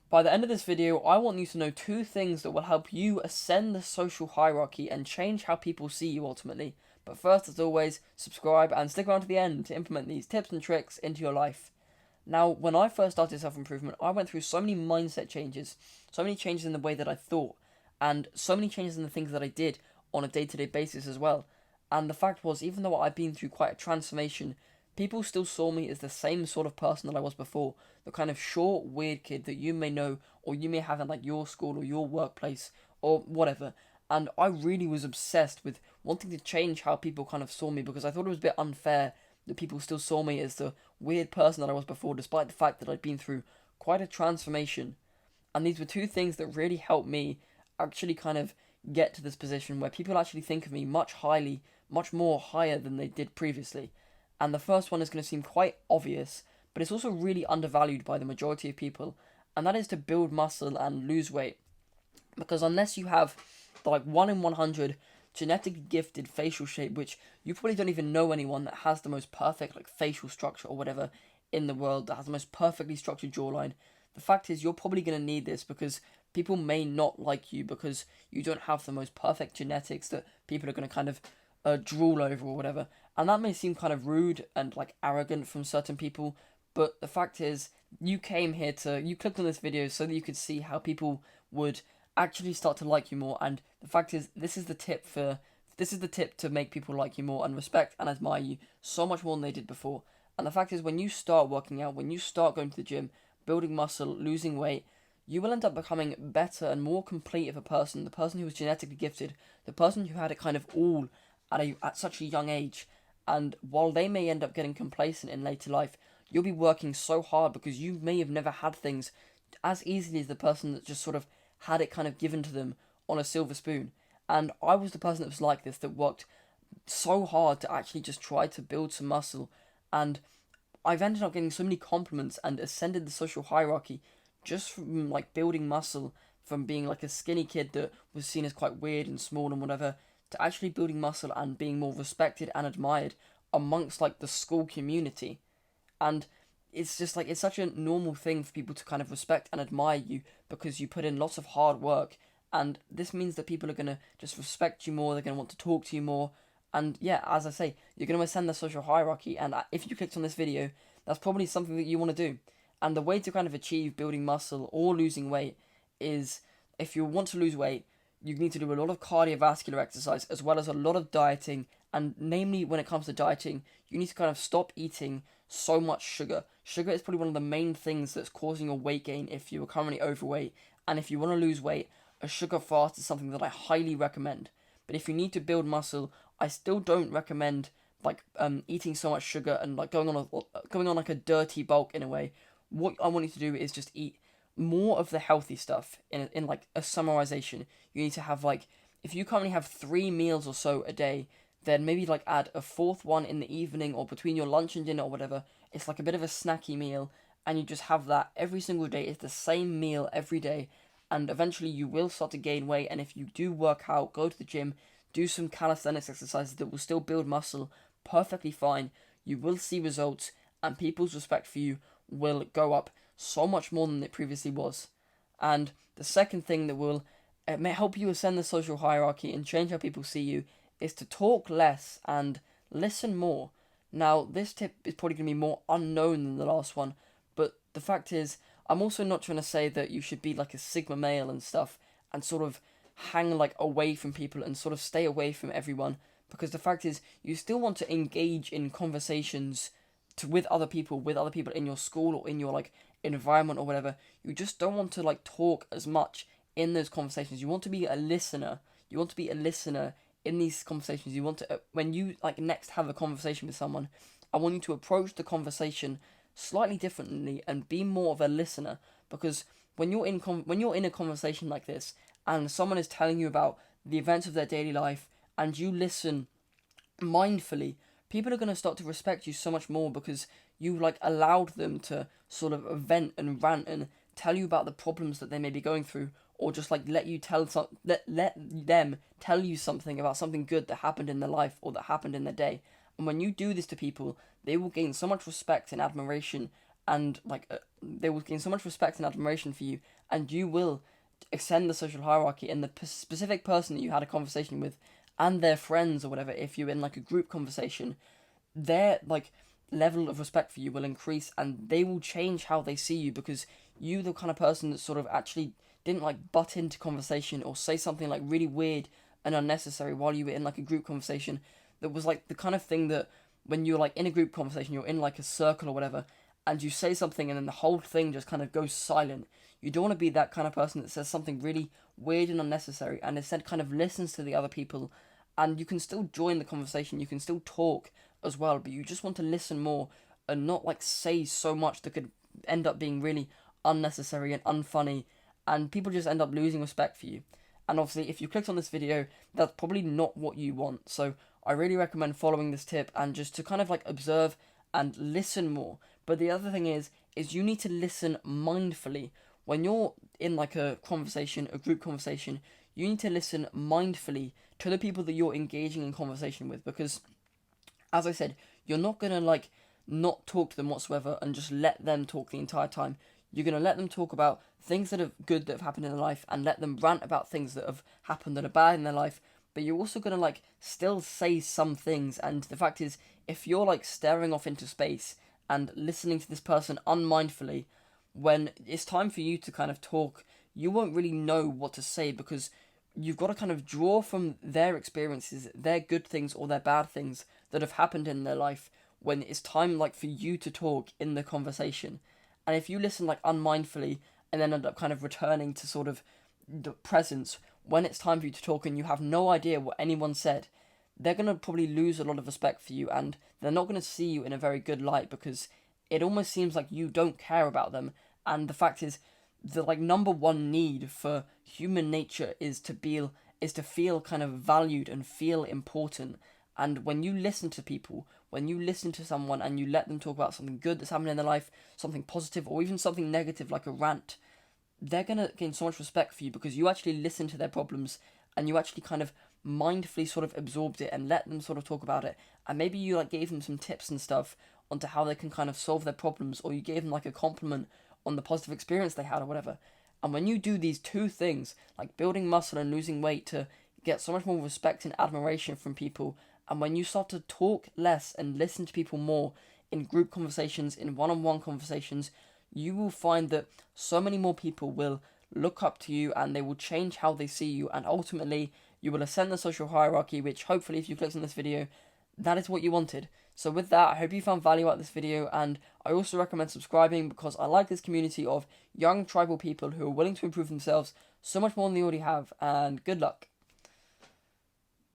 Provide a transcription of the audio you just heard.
By the end of this video, I want you to know 2 things that will help you ascend the social hierarchy and change how people see you ultimately. But first, as always, subscribe and stick around to the end to implement these tips and tricks into your life. Now, when I first started self-improvement, I went through so many mindset changes, so many changes in the way that I thought, and so many changes in the things that I did on a day-to-day basis as well. And the fact was, even though I'd been through quite a transformation, people still saw me as the same sort of person that I was before. The kind of short, weird kid that you may know or you may have in like your school or your workplace or whatever. And I really was obsessed with wanting to change how people kind of saw me, because I thought it was a bit unfair that people still saw me as the weird person that I was before, despite the fact that I'd been through quite a transformation. And these were 2 things that really helped me actually kind of get to this position where people actually think of me much more higher than they did previously. And the first one is going to seem quite obvious, but it's also really undervalued by the majority of people, and that is to build muscle and lose weight. Because unless you have the like 1 in 100 genetically gifted facial shape, which you probably don't even know anyone that has the most perfect like facial structure or whatever in the world, that has the most perfectly structured jawline, the fact is you're probably going to need this, because people may not like you because you don't have the most perfect genetics that people are going to kind of drool over or whatever. And that may seem kind of rude and like arrogant from certain people, but the fact is you clicked on this video so that you could see how people would actually start to like you more. And the fact is, this is the tip to make people like you more and respect and admire you so much more than they did before. And the fact is, when you start working out, when you start going to the gym, building muscle, losing weight, you will end up becoming better and more complete of a person, the person who was genetically gifted, the person who had it kind of all at such a young age. And while they may end up getting complacent in later life, you'll be working so hard because you may have never had things as easily as the person that just sort of had it kind of given to them on a silver spoon. And I was the person that was like this, that worked so hard to actually just try to build some muscle. And I've ended up getting so many compliments and ascended the social hierarchy just from like building muscle, from being like a skinny kid that was seen as quite weird and small and whatever, to actually building muscle and being more respected and admired amongst like the school community. And it's just like, it's such a normal thing for people to kind of respect and admire you because you put in lots of hard work. And this means that people are going to just respect you more, they're going to want to talk to you more. And yeah, as I say, you're going to ascend the social hierarchy. And if you clicked on this video, that's probably something that you want to do. And the way to kind of achieve building muscle or losing weight is, if you want to lose weight, you need to do a lot of cardiovascular exercise as well as a lot of dieting. And namely, when it comes to dieting, you need to kind of stop eating so much sugar. Sugar is probably one of the main things that's causing your weight gain if you are currently overweight. And if you want to lose weight, a sugar fast is something that I highly recommend. But if you need to build muscle, I still don't recommend like eating so much sugar and like going on like a dirty bulk in a way. What I want you to do is just eat more of the healthy stuff. In like a summarization, you need to have like, if you currently have 3 meals or so a day, then maybe like add a 4th one in the evening or between your lunch and dinner or whatever. It's like a bit of a snacky meal, and you just have that every single day. It's the same meal every day, and eventually you will start to gain weight. And if you do work out, go to the gym, do some calisthenics exercises that will still build muscle, perfectly fine. You will see results, and people's respect for you will go up so much more than it previously was. And the second thing that will may help you ascend the social hierarchy and change how people see you is to talk less and listen more. Now, this tip is probably going to be more unknown than the last one, but the fact is, I'm also not trying to say that you should be like a Sigma male and stuff and sort of hang like away from people and sort of stay away from everyone, because the fact is, you still want to engage in conversations with other people in your school or in your like environment or whatever. You just don't want to like talk as much in those conversations. You want to be a listener. You want to be a listener in these conversations. You want to, when you like next have a conversation with someone, I want you to approach the conversation slightly differently and be more of a listener. Because when you're in a conversation like this and someone is telling you about the events of their daily life and you listen mindfully, people are going to start to respect you so much more, because you like allowed them to sort of vent and rant and tell you about the problems that they may be going through, or just like let them tell you something about something good that happened in their life or that happened in their day. And when you do this to people, they will gain so much respect and admiration and like they will gain so much respect and admiration for you, and you will ascend the social hierarchy, and the specific person that you had a conversation with and their friends or whatever, if you're in like a group conversation, their like level of respect for you will increase, and they will change how they see you, because you the kind of person that sort of actually didn't like butt into conversation or say something like really weird and unnecessary while you were in like a group conversation. That was like the kind of thing that when you're like in a group conversation, you're in like a circle or whatever, and you say something and then the whole thing just kind of goes silent. You don't want to be that kind of person that says something really weird and unnecessary and instead kind of listens to the other people, and you can still join the conversation, you can still talk as well, but you just want to listen more and not like say so much that could end up being really unnecessary and unfunny, and people just end up losing respect for you. And obviously, if you clicked on this video, that's probably not what you want. So I really recommend following this tip and just to kind of like observe and listen more. But the other thing is you need to listen mindfully. When you're in like a conversation, a group conversation, you need to listen mindfully to the people that you're engaging in conversation with, because as I said, you're not gonna like not talk to them whatsoever and just let them talk the entire time. You're gonna let them talk about things that are good that have happened in their life, and let them rant about things that have happened that are bad in their life. But you're also gonna like still say some things. And the fact is, if you're like staring off into space and listening to this person unmindfully, when it's time for you to kind of talk, you won't really know what to say, because you've got to kind of draw from their experiences, their good things or their bad things that have happened in their life when it's time like for you to talk in the conversation. And if you listen like unmindfully and then end up kind of returning to sort of the presence when it's time for you to talk and you have no idea what anyone said, they're going to probably lose a lot of respect for you, and they're not going to see you in a very good light, because it almost seems like you don't care about them. And the fact is, the like number one need for human nature is to feel kind of valued and feel important. And when you listen to people, when you listen to someone and you let them talk about something good that's happened in their life, something positive or even something negative like a rant, they're gonna gain so much respect for you, because you actually listen to their problems and you actually kind of mindfully sort of absorbed it and let them sort of talk about it. And maybe you like gave them some tips and stuff onto how they can kind of solve their problems, or you gave them like a compliment on the positive experience they had or whatever. And when you do these two things, like building muscle and losing weight, to get so much more respect and admiration from people, and when you start to talk less and listen to people more in group conversations, in one-on-one conversations, you will find that so many more people will look up to you and they will change how they see you, and ultimately you will ascend the social hierarchy, which hopefully, if you clicked on this video, that is what you wanted. So with that, I hope you found value out of this video, and I also recommend subscribing, because I like this community of young tribal people who are willing to improve themselves so much more than they already have, and good luck.